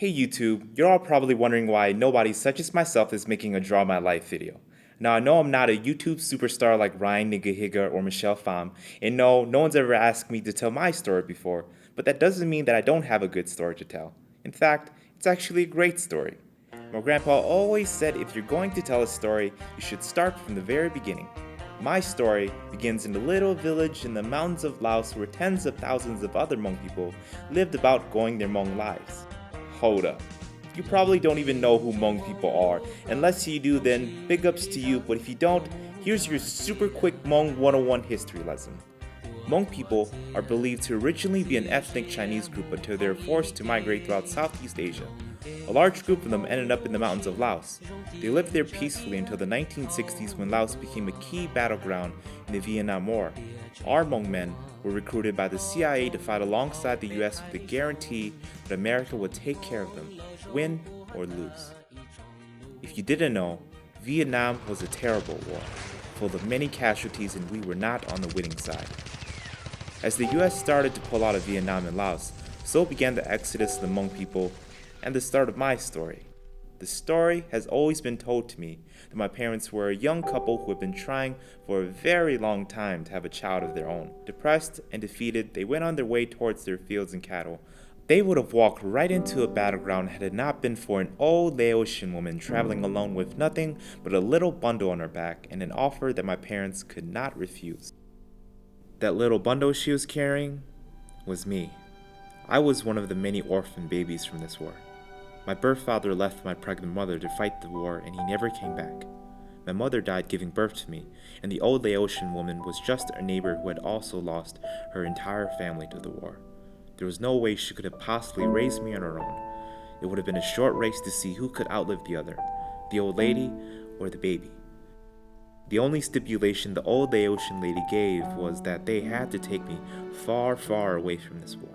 Hey YouTube, you're all probably wondering why nobody such as myself is making a Draw My Life video. Now I know I'm not a YouTube superstar like Ryan Nigahiga or Michelle Pham, and no one's ever asked me to tell my story before, but that doesn't mean that I don't have a good story to tell. In fact, it's actually a great story. My grandpa always said if you're going to tell a story, you should start from the very beginning. My story begins in a little village in the mountains of Laos where tens of thousands of other Hmong people lived about going their Hmong lives. Hold up. You probably don't even know who Hmong people are. Unless you do, then big ups to you, but if you don't, here's your super quick Hmong 101 history lesson. Hmong people are believed to originally be an ethnic Chinese group until they were forced to migrate throughout Southeast Asia. A large group of them ended up in the mountains of Laos. They lived there peacefully until the 1960s when Laos became a key battleground in the Vietnam War. Our Hmong men were recruited by the CIA to fight alongside the US with the guarantee that America would take care of them, win or lose. If you didn't know, Vietnam was a terrible war, full of many casualties, and we were not on the winning side. As the US started to pull out of Vietnam and Laos, so began the exodus of the Hmong people and the start of my story. The story has always been told to me that my parents were a young couple who had been trying for a very long time to have a child of their own. Depressed and defeated, they went on their way towards their fields and cattle. They would have walked right into a battleground had it not been for an old Laotian woman traveling alone with nothing but a little bundle on her back and an offer that my parents could not refuse. That little bundle she was carrying was me. I was one of the many orphan babies from this war. My birth father left my pregnant mother to fight the war, and he never came back. My mother died giving birth to me, and the old Laotian woman was just a neighbor who had also lost her entire family to the war. There was no way she could have possibly raised me on her own. It would have been a short race to see who could outlive the other, the old lady or the baby. The only stipulation the old Laotian lady gave was that they had to take me far, far away from this war.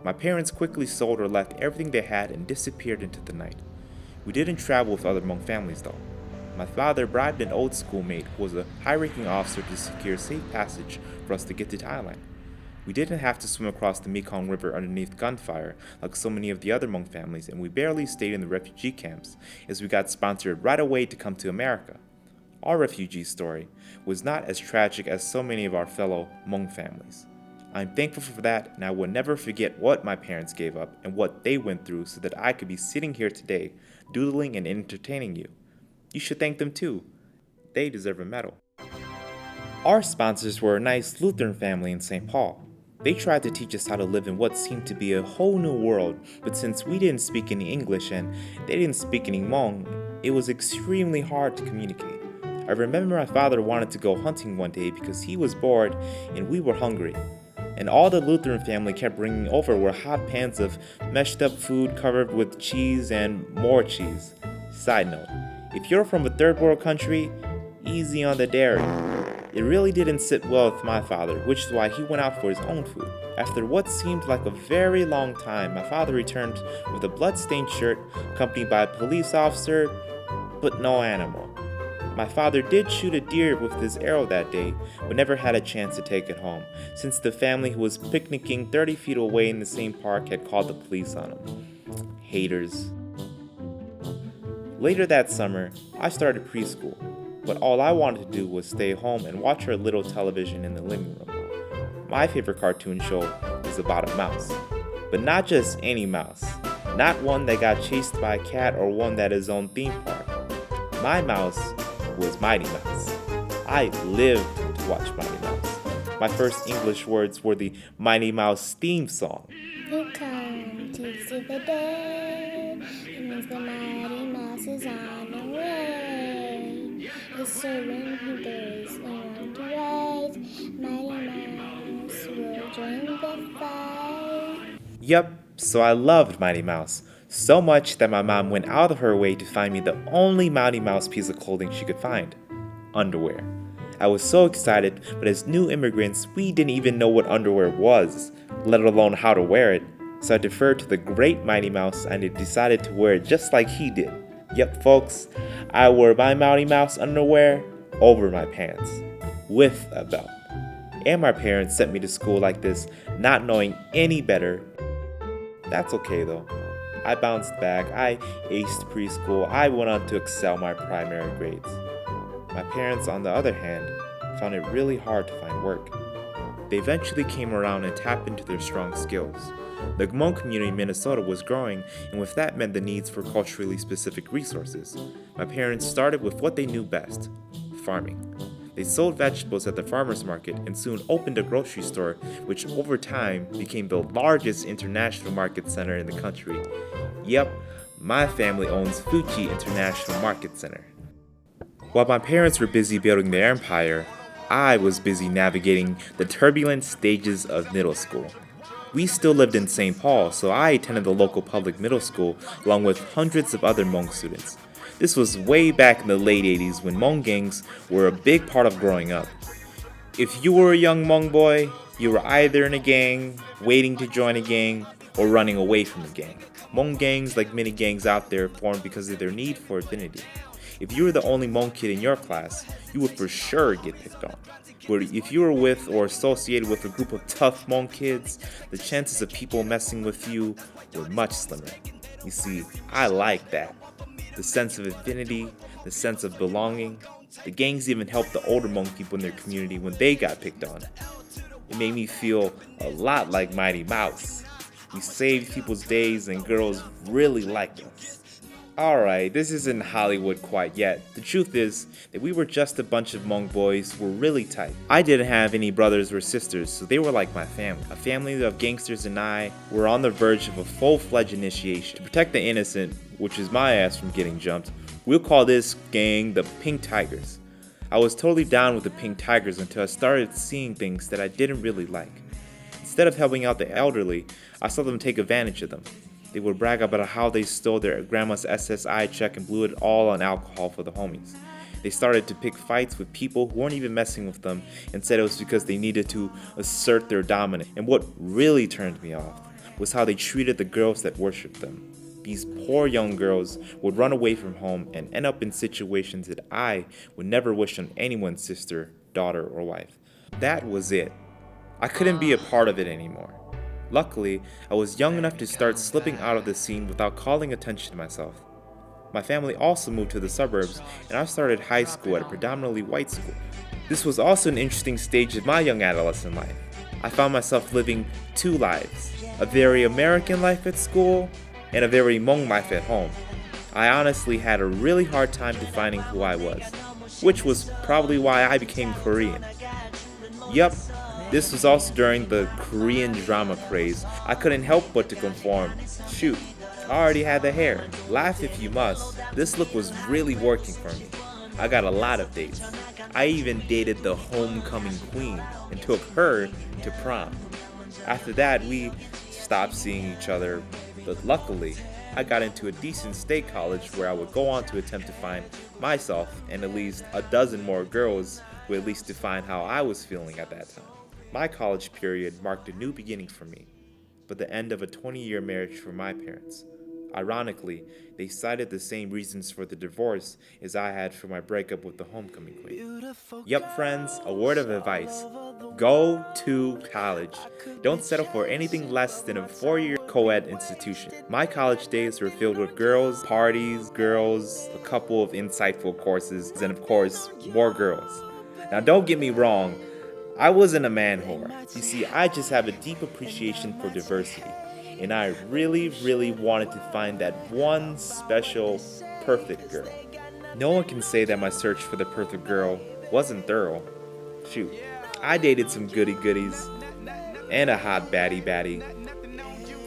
My parents quickly sold or left everything they had and disappeared into the night. We didn't travel with other Hmong families though. My father bribed an old schoolmate who was a high-ranking officer to secure safe passage for us to get to Thailand. We didn't have to swim across the Mekong River underneath gunfire like so many of the other Hmong families, and we barely stayed in the refugee camps as we got sponsored right away to come to America. Our refugee story was not as tragic as so many of our fellow Hmong families. I'm thankful for that, and I will never forget what my parents gave up and what they went through so that I could be sitting here today, doodling and entertaining you. You should thank them too. They deserve a medal. Our sponsors were a nice Lutheran family in St. Paul. They tried to teach us how to live in what seemed to be a whole new world, but since we didn't speak any English and they didn't speak any Hmong, it was extremely hard to communicate. I remember my father wanted to go hunting one day because he was bored and we were hungry. And all the Lutheran family kept bringing over were hot pans of meshed up food covered with cheese and more cheese. Side note, if you're from a third world country, easy on the dairy. It really didn't sit well with my father, which is why he went out for his own food. After what seemed like a very long time, my father returned with a blood-stained shirt accompanied by a police officer, but no animal. My father did shoot a deer with his arrow that day, but never had a chance to take it home, since the family who was picnicking 30 feet away in the same park had called the police on him. Haters. Later that summer, I started preschool, but all I wanted to do was stay home and watch our little television in the living room. My favorite cartoon show was about a mouse, but not just any mouse, not one that got chased by a cat or one that had his own theme park. My mouse was Mighty Mouse. I lived to watch Mighty Mouse. My first English words were the Mighty Mouse theme song. You come to see the day, it means the Mighty Mouse is on the way. It's serving his and to rise. Mighty Mouse will join the fight. Yup, so I loved Mighty Mouse. So much that my mom went out of her way to find me the only Mighty Mouse piece of clothing she could find. Underwear. I was so excited, but as new immigrants, we didn't even know what underwear was, let alone how to wear it. So I deferred to the great Mighty Mouse and I decided to wear it just like he did. Yep, folks, I wore my Mighty Mouse underwear over my pants, with a belt. And my parents sent me to school like this, not knowing any better. That's okay though. I bounced back, I aced preschool, I went on to excel my primary grades. My parents, on the other hand, found it really hard to find work. They eventually came around and tapped into their strong skills. The Hmong community in Minnesota was growing, and with that meant the needs for culturally specific resources. My parents started with what they knew best: farming. They sold vegetables at the farmers market and soon opened a grocery store, which over time became the largest international market center in the country. Yep, my family owns Fuji International Market Center. While my parents were busy building their empire, I was busy navigating the turbulent stages of middle school. We still lived in St. Paul, so I attended the local public middle school along with hundreds of other Hmong students. This was way back in the late 80s when Hmong gangs were a big part of growing up. If you were a young Hmong boy, you were either in a gang, waiting to join a gang, or running away from a gang. Hmong gangs, like many gangs out there, formed because of their need for affinity. If you were the only Hmong kid in your class, you would for sure get picked on. But if you were with or associated with a group of tough Hmong kids, the chances of people messing with you were much slimmer. You see, I like that. The sense of affinity, the sense of belonging. The gangs even helped the older Hmong people in their community when they got picked on. It made me feel a lot like Mighty Mouse. We saved people's days and girls really liked us. Alright, this isn't Hollywood quite yet. The truth is that we were just a bunch of Hmong boys who were really tight. I didn't have any brothers or sisters, so they were like my family. A family of gangsters and I were on the verge of a full-fledged initiation. To protect the innocent, which is my ass from getting jumped, we'll call this gang the Pink Tigers. I was totally down with the Pink Tigers until I started seeing things that I didn't really like. Instead of helping out the elderly, I saw them take advantage of them. They would brag about how they stole their grandma's SSI check and blew it all on alcohol for the homies. They started to pick fights with people who weren't even messing with them and said it was because they needed to assert their dominance. And what really turned me off was how they treated the girls that worshipped them. These poor young girls would run away from home and end up in situations that I would never wish on anyone's sister, daughter, or wife. That was it. I couldn't be a part of it anymore. Luckily, I was young enough to start slipping out of the scene without calling attention to myself. My family also moved to the suburbs, and I started high school at a predominantly white school. This was also an interesting stage of my young adolescent life. I found myself living two lives, a very American life at school and a very Hmong life at home. I honestly had a really hard time defining who I was, which was probably why I became Korean. Yup. This was also during the Korean drama craze. I couldn't help but to conform. Shoot, I already had the hair. Laugh if you must. This look was really working for me. I got a lot of dates. I even dated the homecoming queen and took her to prom. After that, we stopped seeing each other, but luckily, I got into a decent state college where I would go on to attempt to find myself and at least a dozen more girls who at least define how I was feeling at that time. My college period marked a new beginning for me, but the end of a 20-year marriage for my parents. Ironically, they cited the same reasons for the divorce as I had for my breakup with the homecoming queen. Yup, friends, a word of advice. Go to college. Don't settle for anything less than a 4-year co-ed institution. My college days were filled with girls, parties, girls, a couple of insightful courses, and of course, more girls. Now don't get me wrong, I wasn't a man whore. You see, I just have a deep appreciation for diversity, and I really, really wanted to find that one special, perfect girl. No one can say that my search for the perfect girl wasn't thorough. Shoot, I dated some goody-goodies, and a hot baddie.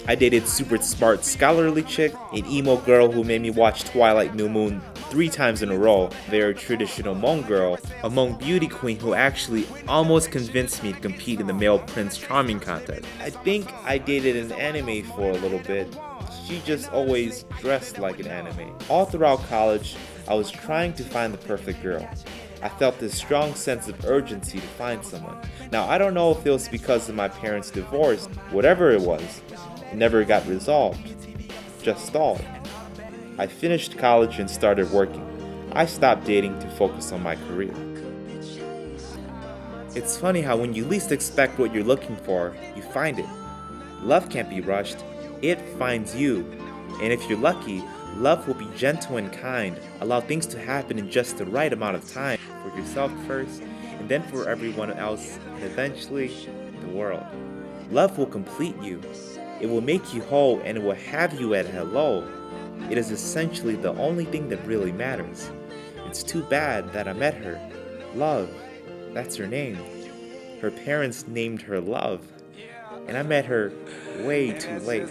I dated super smart scholarly chick, an emo girl who made me watch Twilight New Moon 3 times in a row, very traditional Hmong girl, a Hmong beauty queen who actually almost convinced me to compete in the male Prince Charming contest. I think I dated an anime for a little bit. She just always dressed like an anime. All throughout college, I was trying to find the perfect girl. I felt this strong sense of urgency to find someone. Now, I don't know if it was because of my parents' divorce. Whatever it was, it never got resolved. Just stalled. I finished college and started working. I stopped dating to focus on my career. It's funny how when you least expect what you're looking for, you find it. Love can't be rushed. It finds you. And if you're lucky, love will be gentle and kind, allow things to happen in just the right amount of time for yourself first, and then for everyone else, and eventually, the world. Love will complete you. It will make you whole and it will have you at hello. It is essentially the only thing that really matters. It's too bad that I met her. Love, that's her name. Her parents named her Love, and I met her way too late.